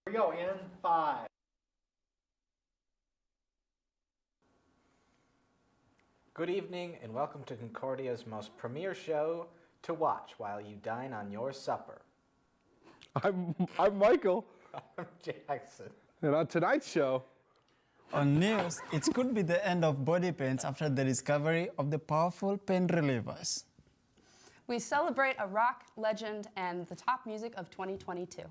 We go in 5. Good evening and welcome to Concordia's most premier show to watch while you dine on your supper. I'm Michael. I'm Jackson. And on tonight's show, on news, it could be the end of body paints after the discovery of the powerful pain relievers. We celebrate a rock legend and the top music of 2022.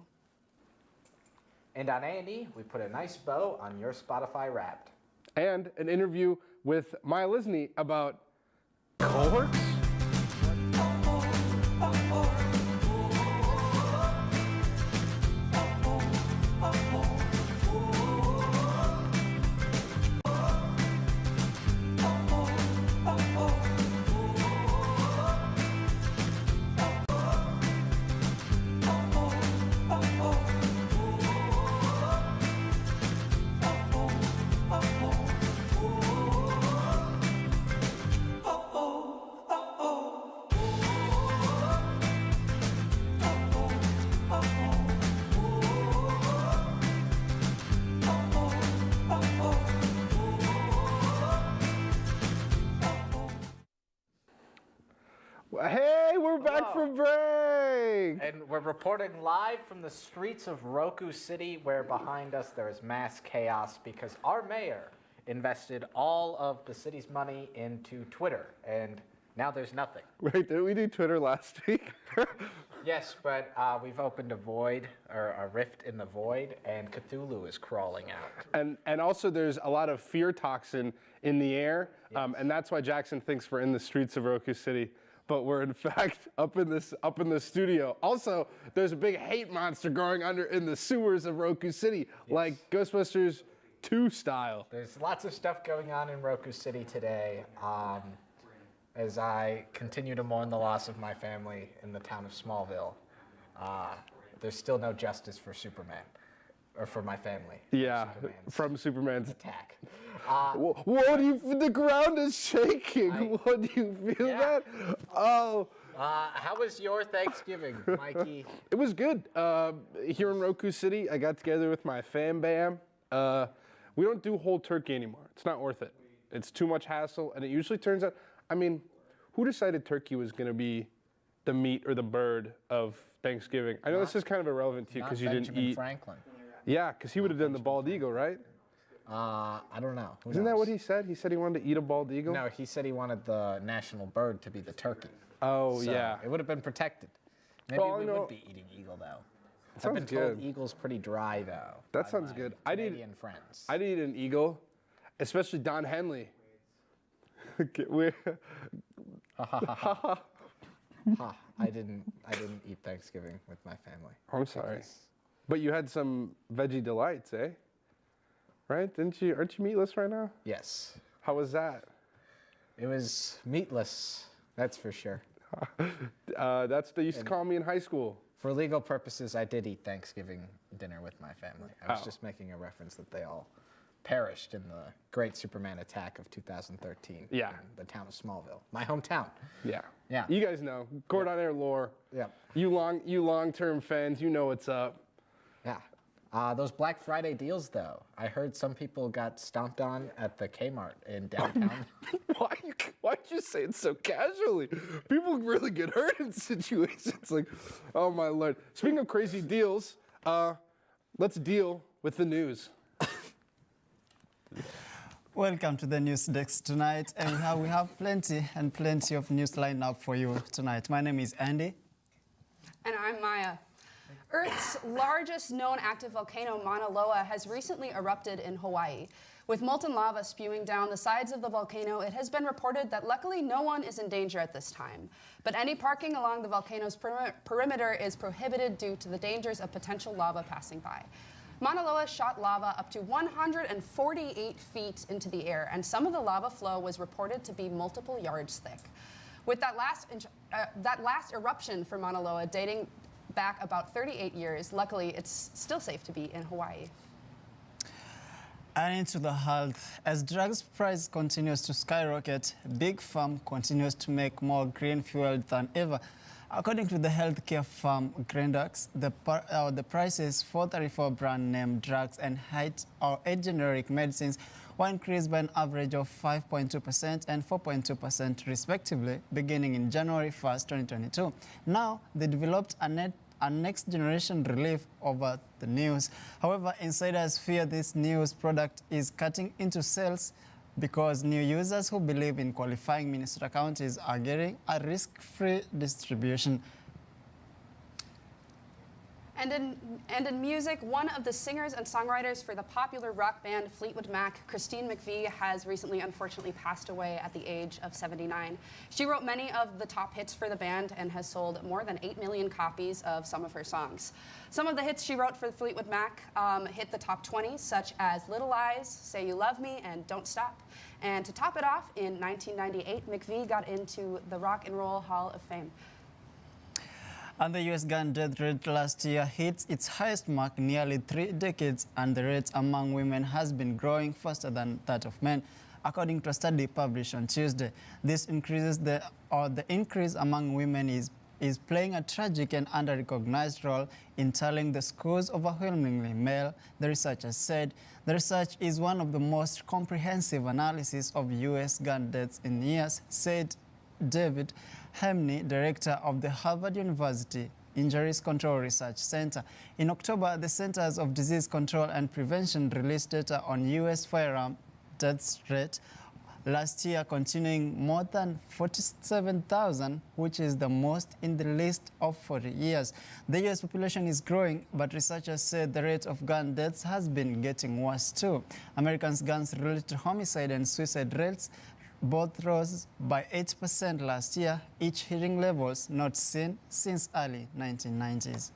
And on A&E, we put a nice bow on your Spotify Wrapped. and an interview with Maya Lisney about cohorts. Hey, we're back Hello. from break. And we're reporting live from the streets of Roku City, where behind us there is mass chaos because our mayor invested all of the city's money into Twitter, and now there's nothing. Wait, didn't we do Twitter last week? Yes, but we've opened a void, or a rift in the void, and Cthulhu is crawling out. And also there's a lot of fear toxin in the air, Yes. and that's why Jackson thinks we're in the streets of Roku City, but we're in fact up in the studio. Also, there's a big hate monster growing under in the sewers of Roku City, like Ghostbusters 2 style. There's lots of stuff going on in Roku City today. As I continue to mourn the loss of my family in the town of Smallville, there's still no justice for Superman, or for my family. Yeah, Superman's from Superman's attack. What do you? The ground is shaking. What do you feel Yeah. that? Oh, How was your Thanksgiving, Mikey? it was good. Here in Roku City, I got together with my fam bam. We don't do whole turkey anymore. It's not worth it. It's too much hassle, and it usually turns out. I mean, who decided turkey was going to be the meat or the bird of Thanksgiving? I know this is kind of irrelevant to you because you didn't Benjamin eat. Franklin. Yeah, because he would have done the bald eagle, right? I don't know. Who Isn't that knows? what he said? He said he wanted to eat a bald eagle? No, he said he wanted the national bird to be the turkey. Oh, So yeah. It would have been protected. Maybe Well, we no. would be eating eagle, though. I've Sounds been told good. eagle's pretty dry, though. That by sounds my good. Canadian friends. I'd eat an eagle, especially Don Henley. Ha, I didn't eat Thanksgiving with my family. I'm sorry. Because- But you had some veggie delights, eh? Right? Didn't you? Aren't you meatless right now? Yes. How was that? It was meatless, that's for sure. That's they used to call me in high school. For legal purposes, I did eat Thanksgiving dinner with my family. I was Oh. just making a reference that they all perished in the great Superman attack of 2013 Yeah. in the town of Smallville, my hometown. Yeah. Yeah. You guys know Cordon Air lore. Yep. You long-term fans, you know what's up. Yeah. Those Black Friday deals, though, I heard some people got stomped on at the Kmart in downtown. Why'd you say it so casually? People really get hurt in situations like, oh my lord. Speaking of crazy deals, let's deal with the news. Welcome to the news desk tonight, and we have plenty of news lined up for you tonight. My name is Andy. And I'm Maya. Earth's largest known active volcano, Mauna Loa, has recently erupted in Hawaii. With molten lava spewing down the sides of the volcano, it has been reported that luckily no one is in danger at this time. But any parking along the volcano's perimeter is prohibited due to the dangers of potential lava passing by. Mauna Loa shot lava up to 148 feet into the air, and some of the lava flow was reported to be multiple yards thick. With that last eruption for Mauna Loa dating back about 38 years, luckily it's still safe to be in Hawaii. And into the health, as drugs price continues to skyrocket, Big Farm continues to make more green fuel than ever. According to the healthcare firm Grendax, the prices for 34 brand name drugs and 8 generic medicines were increased by an average of 5.2% and 4.2% respectively, beginning in January 1st, 2022. Now, they developed a next generation relief over the news. However, insiders fear this news product is cutting into sales because new users who believe in qualifying Minnesota counties are getting a risk-free distribution. And in music, one of the singers and songwriters for the popular rock band Fleetwood Mac, Christine McVie, has recently unfortunately passed away at the age of 79. She wrote many of the top hits for the band and has sold more than 8 million copies of some of her songs. Some of the hits she wrote for Fleetwood Mac hit the top 20, such as Little Eyes, Say You Love Me, and Don't Stop. And to top it off, in 1998, McVie got into the Rock and Roll Hall of Fame. And the U.S. gun death rate last year hit its highest mark in nearly 3 decades, and the rate among women has been growing faster than that of men, according to a study published on Tuesday. This increases the increase among women is playing a tragic and under-recognized role in telling the schools overwhelmingly male, the researchers said. The research is one of the most comprehensive analyses of U.S. gun deaths in years, said David Hemney, director of the Harvard University Injuries Control Research Center. In October, the Centers of Disease Control and Prevention released data on U.S. firearm deaths rate last year, continuing more than 47,000, which is the most in the list of 40 years. The U.S. population is growing, but researchers said the rate of gun deaths has been getting worse too. Americans' guns-related homicide and suicide rates both rose by 8% last year, each hitting levels not seen since early 1990s.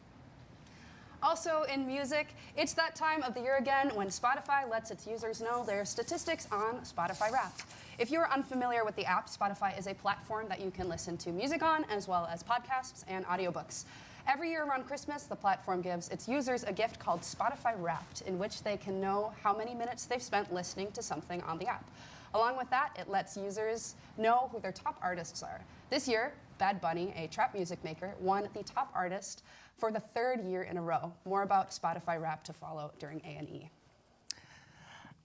Also in music, it's that time of the year again when Spotify lets its users know their statistics on Spotify Wrapped. If you're unfamiliar with the app, Spotify is a platform that you can listen to music on, as well as podcasts and audiobooks. Every year around Christmas, the platform gives its users a gift called Spotify Wrapped, in which they can know how many minutes they've spent listening to something on the app. Along with that, it lets users know who their top artists are. This year, Bad Bunny, a trap music maker, won the top artist for the 3rd year in a row. More about Spotify Wrapped to follow during A&E.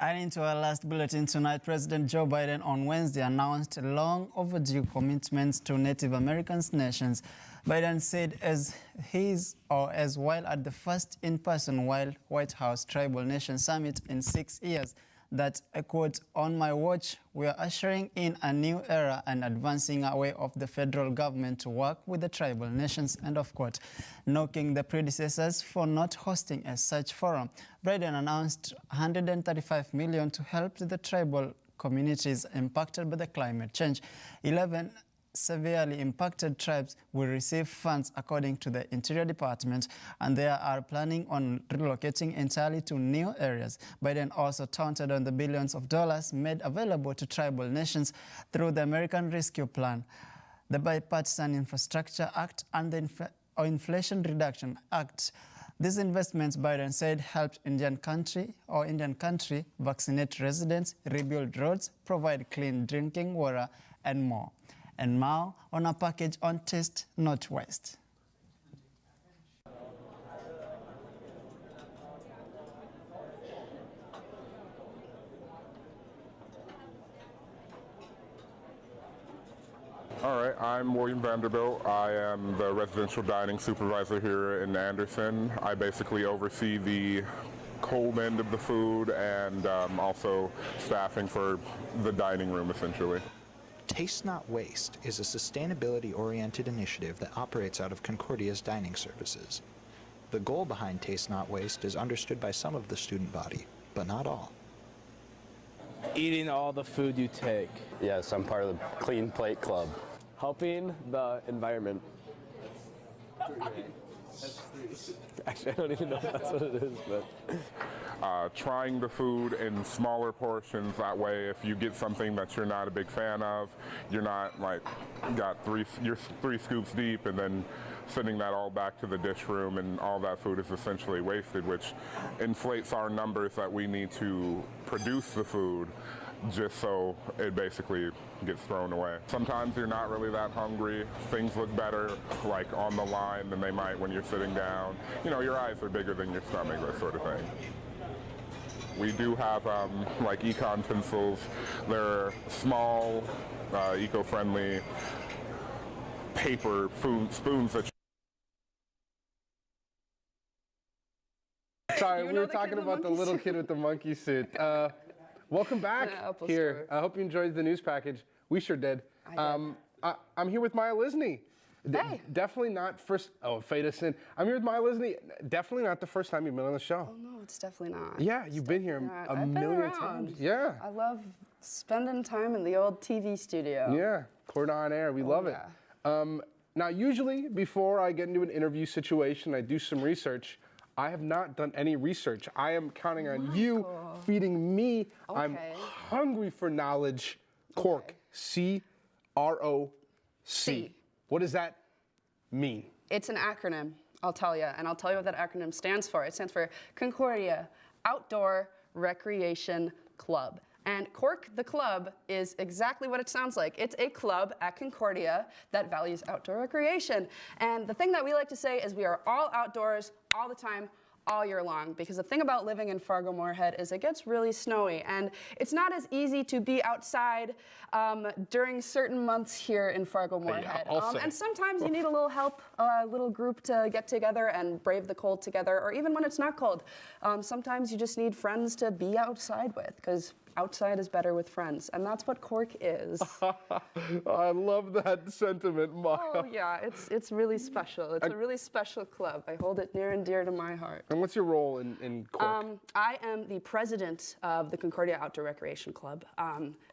And into our last bulletin tonight, President Joe Biden on Wednesday announced long overdue commitments to Native American nations. Biden said as while at the first in-person White House Tribal Nation Summit in 6 years, that, quote, on my watch, we are ushering in a new era and advancing away of the federal government to work with the tribal nations, end of quote, knocking the predecessors for not hosting a such forum. Biden announced $135 million to help the tribal communities impacted by the climate change. 11 severely impacted tribes will receive funds, according to the Interior Department, and they are planning on relocating entirely to new areas. Biden also taunted on the billions of dollars made available to tribal nations through the American Rescue Plan, the Bipartisan Infrastructure Act, and the Inflation Reduction Act. These investments, Biden said, helped Indian country vaccinate residents, rebuild roads, provide clean drinking water, and more. And now on a package on Taste Northwest. All right, I'm William Vanderbilt. I am the residential dining supervisor here in Anderson. I basically oversee the cold end of the food and also staffing for the dining room, essentially. Taste Not Waste is a sustainability-oriented initiative that operates out of Concordia's dining services. The goal behind Taste Not Waste is understood by some of the student body, but not all. Eating all the food you take. Yes, I'm part of the Clean Plate Club. Helping the environment. Actually, I don't even know if that's what it is, but... Trying the food in smaller portions. That way, if you get something that you're not a big fan of, you're not like you're 3 scoops deep and then sending that all back to the dish room, and all that food is essentially wasted, which inflates our numbers that we need to produce the food. just so it basically gets thrown away. Sometimes you're not really that hungry. Things look better like on the line than they might when you're sitting down. You know, your eyes are bigger than your stomach, that sort of thing. We do have like econ pencils. They're small, eco-friendly paper spoons that Sorry, You we know were the kid talking in the about the monkey little suit. kid with the monkey suit. Welcome back The Apple here. Store. I hope you enjoyed the news package. We sure did. I'm here with Maya Lisney. Hey. Definitely not first. Oh, fade us in. I'm here with Maya Lisney. Definitely not the first time you've been on the show. Oh no, it's definitely not. Yeah, you've been here Not. a I've been million around. times. Yeah. I love spending time in the old TV studio. Yeah, Court on Air. We love it. Now, usually before I get into an interview situation, I do some research. I have not done any research. I am counting on you feeding me. I'm Okay. hungry for knowledge. Cork. C-R-O-C. C. What does that mean? It's an acronym, I'll tell you, and I'll tell you what that acronym stands for. It stands for Concordia Outdoor Recreation Club. And Cork, the club, is exactly what it sounds like. It's a club at Concordia that values outdoor recreation. And the thing that we like to say is we are all outdoors all the time, all year long, because the thing about living in Fargo-Moorhead is it gets really snowy, and it's not as easy to be outside during certain months here in Fargo-Moorhead. I'll say. And sometimes you need a little help, a little group to get together and brave the cold together, or even when it's not cold. Sometimes you just need friends to be outside with, because outside is better with friends, and that's what Cork is. I love that sentiment, Maya. Oh yeah, it's really special. It's a really special club. I hold it near and dear to my heart. And what's your role in Cork? I am the president of the Concordia Outdoor Recreation Club.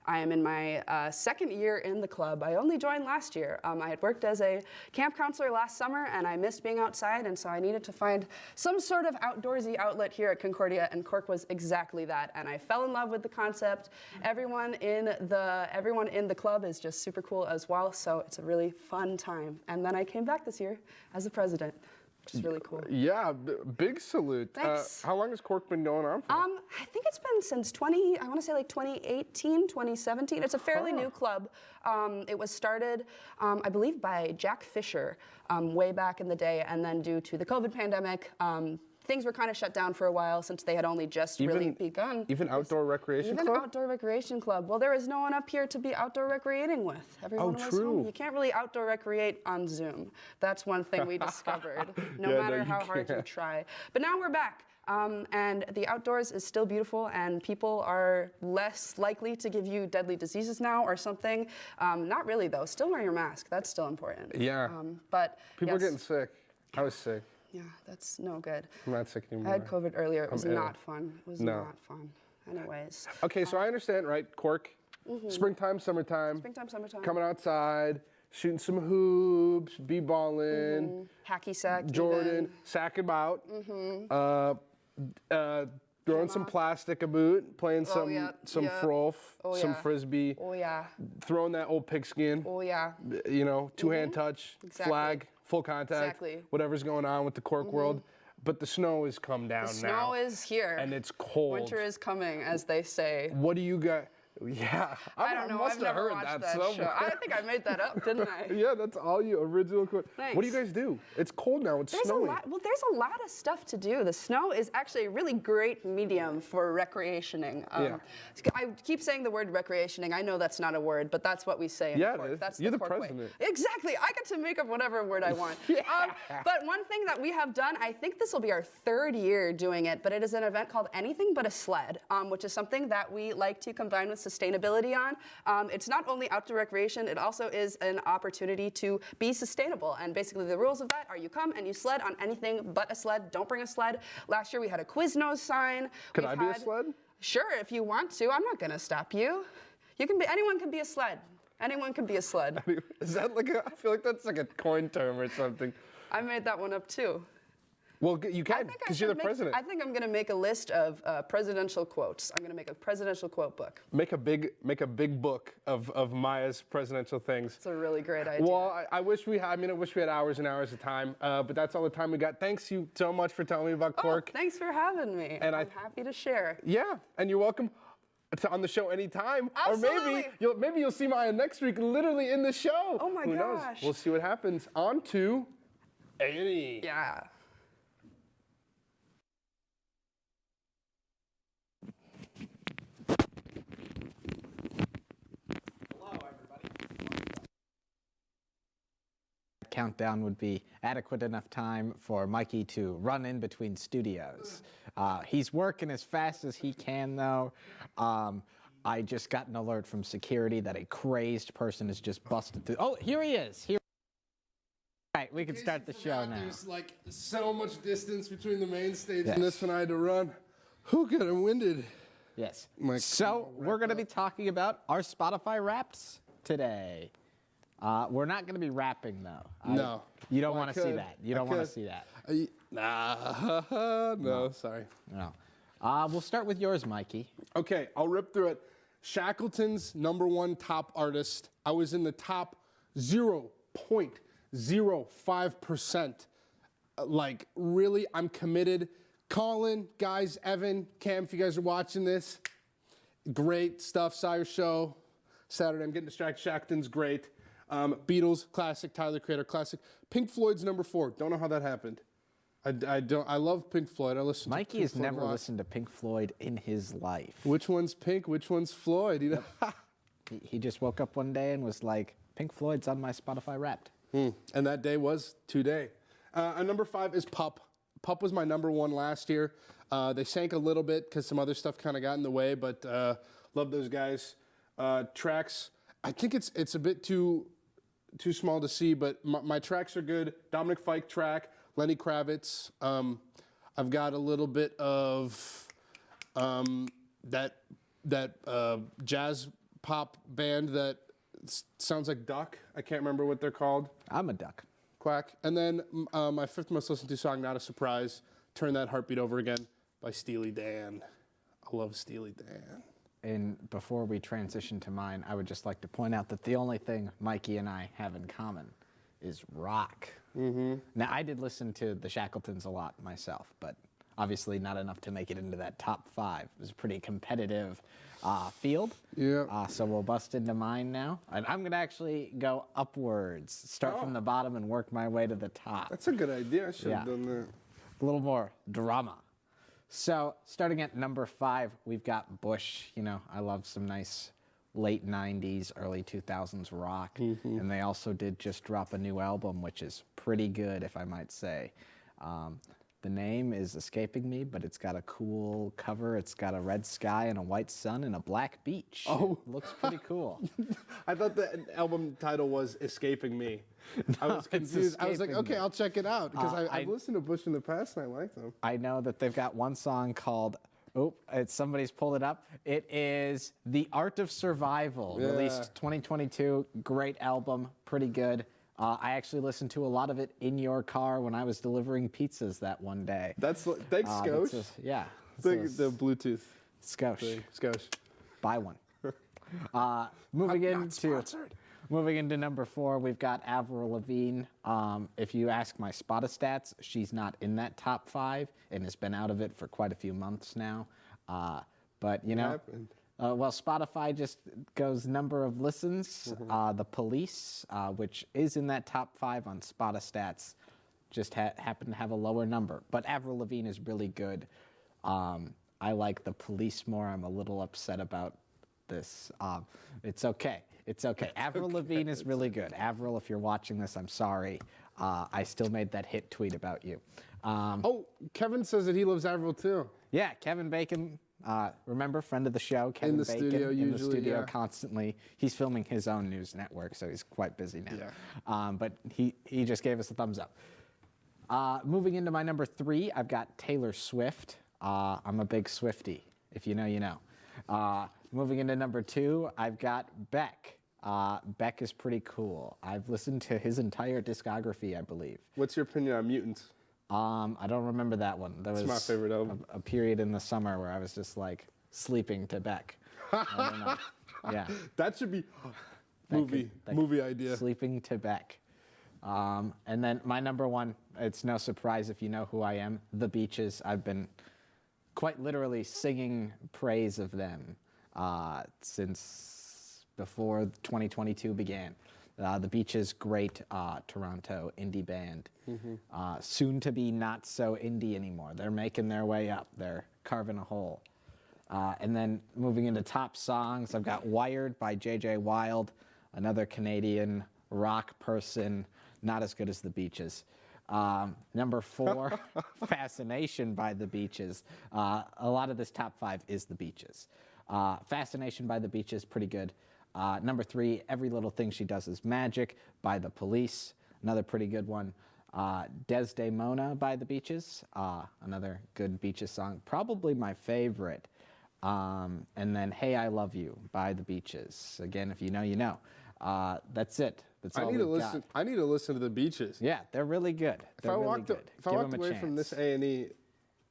I am in my second year in the club. I only joined last year. I had worked as a camp counselor last summer, and I missed being outside, and so I needed to find some sort of outdoorsy outlet here at Concordia, and Cork was exactly that. And I fell in love with the concept. Everyone in the club is just super cool as well, so it's a really fun time. And then I came back this year as the president, which is really cool. Yeah, big salute. Thanks. How long has Cork been going on for? I think it's been since 2018, 2017. It's a fairly new club. It was started, I believe, by Jack Fisher way back in the day, and then due to the COVID pandemic, things were kind of shut down for a while since they had only just really begun. Even outdoor recreation Even club? outdoor recreation club. Well, there is no one up here to be outdoor recreating with. Everyone was true. home. You can't really outdoor recreate on Zoom. That's one thing we discovered, no Yeah, no, matter you how hard you can't. try. But now we're back. And the outdoors is still beautiful, and people are less likely to give you deadly diseases now or something. Not really, though. Still wear your mask. That's still important. Yeah. But People are yes. getting sick. I was sick. Yeah, that's no good. I'm not sick anymore. I had COVID earlier. It was I'm ill. not fun. It was No. not fun. Anyways. Okay, so I understand, right? Cork, springtime, summertime. Springtime, summertime. Coming outside, shooting some hoops, b-balling, Hacky sack. Jordan, even. sack about, throwing some plastic about, playing some yeah, some yeah. froth, Oh, some yeah. frisbee, Oh yeah. throwing that old pigskin. Oh yeah. You know, two-hand touch, Exactly. flag, full contact, Exactly. whatever's going on with the Cork world. But the snow has come down now. Snow is here. and it's cold. Winter is coming, as they say. What do you got? Yeah, I don't know. must I've have never heard watched that that show. somewhere. I think I made that up, didn't I? Yeah, that's all you original. What do you Thanks. guys do? It's cold now. It's There's snowing. there's a lot of stuff to do. The snow is actually a really great medium for recreationing. Yeah. I keep saying the word recreationing. I know that's not a word, but that's what we say in Yeah, it Cork. is. That's You're the Cork way. president. Exactly. I get to make up whatever word I want. But one thing that we have done, I think this will be our third year doing it, but it is an event called Anything But a Sled, which is something that we like to combine with sustainability on. It's not only outdoor recreation, it also is an opportunity to be sustainable. And basically the rules of that are you come and you sled on anything but a sled. Don't bring a sled. Last year we had a Quiznos sign. Could We've I be a had- sled? Sure, if you want to. I'm not gonna stop you. Anyone can be a sled. Anyone can be a sled. Is that like I feel like that's like a coin term or something. I made that one up too. Well, you I can think I because you're the should president. I think I'm gonna make a list of presidential quotes. I'm gonna make a presidential quote book. Make a big book of Maya's presidential things. It's a really great idea. Well, I wish we had. I wish we had hours and hours of time. But that's all the time we got. Thanks you so much for telling me about Cork. Thanks for having me. And I'm happy to share. Yeah, and you're welcome. on the show anytime. Absolutely. Or maybe you'll see Maya next week, literally in the show. Oh my Who knows? gosh. We'll see what happens. On to A&E. Yeah. Countdown would be adequate enough time for Mikey to run in between studios. He's working as fast as he can, though. I just got an alert from security that a crazed person has just busted through. Oh, here he is. Here. All right, we can start the show now. There's like so much distance between the main stage and this one I had to run. Who got him winded? Yes. Mike, So we're going to be talking about our Spotify Wraps today. We're not going to be rapping, though. No. You don't Well, want to see could. that. You don't want to see that. No, sorry. No. We'll start with yours, Mikey. Okay, I'll rip through it. Shackleton's #1 top artist. I was in the top 0.05%. Like, really, I'm committed. Colin, guys, Evan, Cam, if you guys are watching this, great stuff. Sire Show, Saturday. I'm getting distracted. Shackleton's great. Beatles, classic. Tyler, Creator, classic. Pink Floyd's #4. Don't know how that happened. I don't. I love Pink Floyd. I listen. Mikey to Pink has Floyd a never lot. listened to Pink Floyd in his life. Which one's Pink? Which one's Floyd? You know. He just woke up one day and was like, Pink Floyd's on my Spotify Wrapped. And that day was today. #5 is Pup. Pup was my #1 last year. They sank a little bit because some other stuff kind of got in the way, but love those guys. Tracks, I think it's a bit too small to see, but my tracks are good. Dominic Fike track, Lenny Kravitz. I've got a little bit of that jazz pop band that sounds like Duck. I can't remember what they're called. I'm a duck. Quack. And then my 5th most listened to song, Not a Surprise, Turn That Heartbeat Over Again by Steely Dan. I love Steely Dan. And before we transition to mine, I would just like to point out that the only thing Mikey and I have in common is rock. Mm-hmm. Now, I did listen to the Shackletons a lot myself, but obviously not enough to make it into that top 5. It was a pretty competitive field. Yeah. So we'll bust into mine now. And I'm going to actually go upwards, start from the bottom and work my way to the top. That's a good idea. I should have Yeah. done that. A little more drama. So starting at #5, we've got Bush. You know, I love some nice late 90s, early 2000s rock. And they also did just drop a new album, which is pretty good, if I might say. The name is escaping me, but it's got a cool cover. It's got a red sky and a white sun and a black beach. Oh. Looks pretty cool. I thought the album title was Escaping Me. I was it's confused. I was like, Escaping okay, Me. I'll check it out. Because I've I- listened to Bush in the past and I like them. I know that they've got one song called, somebody's pulled it up. It is The Art of Survival, Yeah. released 2022. Great album, pretty good. I actually listened to a lot of it in your car when I was delivering pizzas that one day. Thanks, That's Skosh. yeah. The Bluetooth Skosh. thing. Skosh. Buy one. Moving Not into sponsored. #4, we've got Avril Lavigne. If you ask my Spotistats, she's not in that top 5 and has been out of it for quite a few months now. But you know, happened? well, Spotify just goes number of listens. The Police, which is in that top 5 on Spotistats, just happened to have a lower number. But Avril Lavigne is really good. I like The Police more. I'm a little upset about this. It's okay. It's okay. Avril Lavigne is really good. Avril, if you're watching this, I'm sorry. I still made that hit tweet about you. Oh, Kevin says that he loves Avril too. Yeah, Kevin Bacon, remember, friend of the show, Kevin the Bacon, studio in the usually, studio yeah. constantly. He's filming his own news network, so he's quite busy now. Yeah. But he just gave us a thumbs up. Moving into my #3, I've got Taylor Swift. I'm a big Swiftie. If you know, you know. Moving into #2, I've got Beck. Beck is pretty cool. I've listened to his entire discography, I believe. What's your opinion on Mutants? I don't remember that one. There was my favorite album. a period in the summer where I was just like sleeping to Beck. I don't know. Yeah. That should be That movie could- movie idea. Sleeping to Beck. And then my #1, it's no surprise if you know who I am, The Beaches. I've been quite literally singing praise of them since before 2022 began. The Beaches, great Toronto indie band. Soon to be not so indie anymore. They're making their way up. They're carving a hole. And then moving into top songs, I've got Wired by J.J. Wilde, another Canadian rock person, not as good as the Beaches. Number 4, Fascination by the Beaches. A lot of this top 5 is the Beaches. Fascination by the Beaches, pretty good. Number 3, Every Little Thing She Does Is Magic by the Police, another pretty good one. Desdemona by the Beaches, another good Beaches song, probably my favorite. And then Hey, I Love You by the Beaches. Again, if you know, you know. That's it. That's all we've got. I need to listen to the Beaches. Yeah, they're really good. If I walked away from this A&E,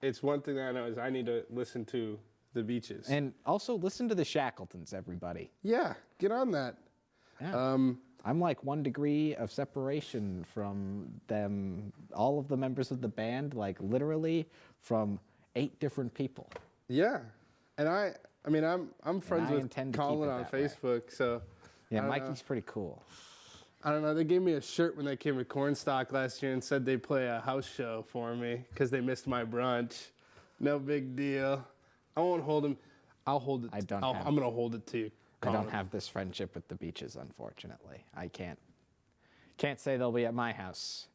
it's one thing that I know is I need to listen to the Beaches. And also listen to the Shackletons, everybody. Yeah, get on that. Yeah. I'm like 1 degree of separation from them, all of the members of the band, like literally from 8 different people. Yeah, and I mean, I'm friends I with intend to keep Colin it on that way. Facebook, so Yeah, I don't Mikey's know. pretty cool. I don't know. They gave me a shirt when they came to Cornstalk last year and said they'd play a house show for me because they missed my brunch. No big deal. I won't hold them. I'll hold it. I don't have- I'm gonna hold it to you. I don't Colin. have this friendship with the Beaches, unfortunately. I can't say they'll be at my house.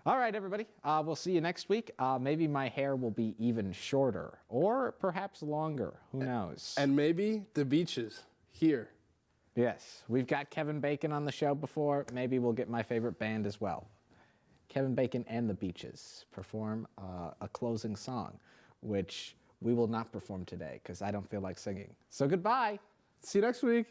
All right, everybody. We'll see you next week. Maybe my hair will be even shorter, or perhaps longer. Who knows? And maybe the Beaches here. Yes, we've got Kevin Bacon on the show before. Maybe we'll get my favorite band as well. Kevin Bacon and the Beaches perform a closing song, which we will not perform today because I don't feel like singing. So goodbye. See you next week.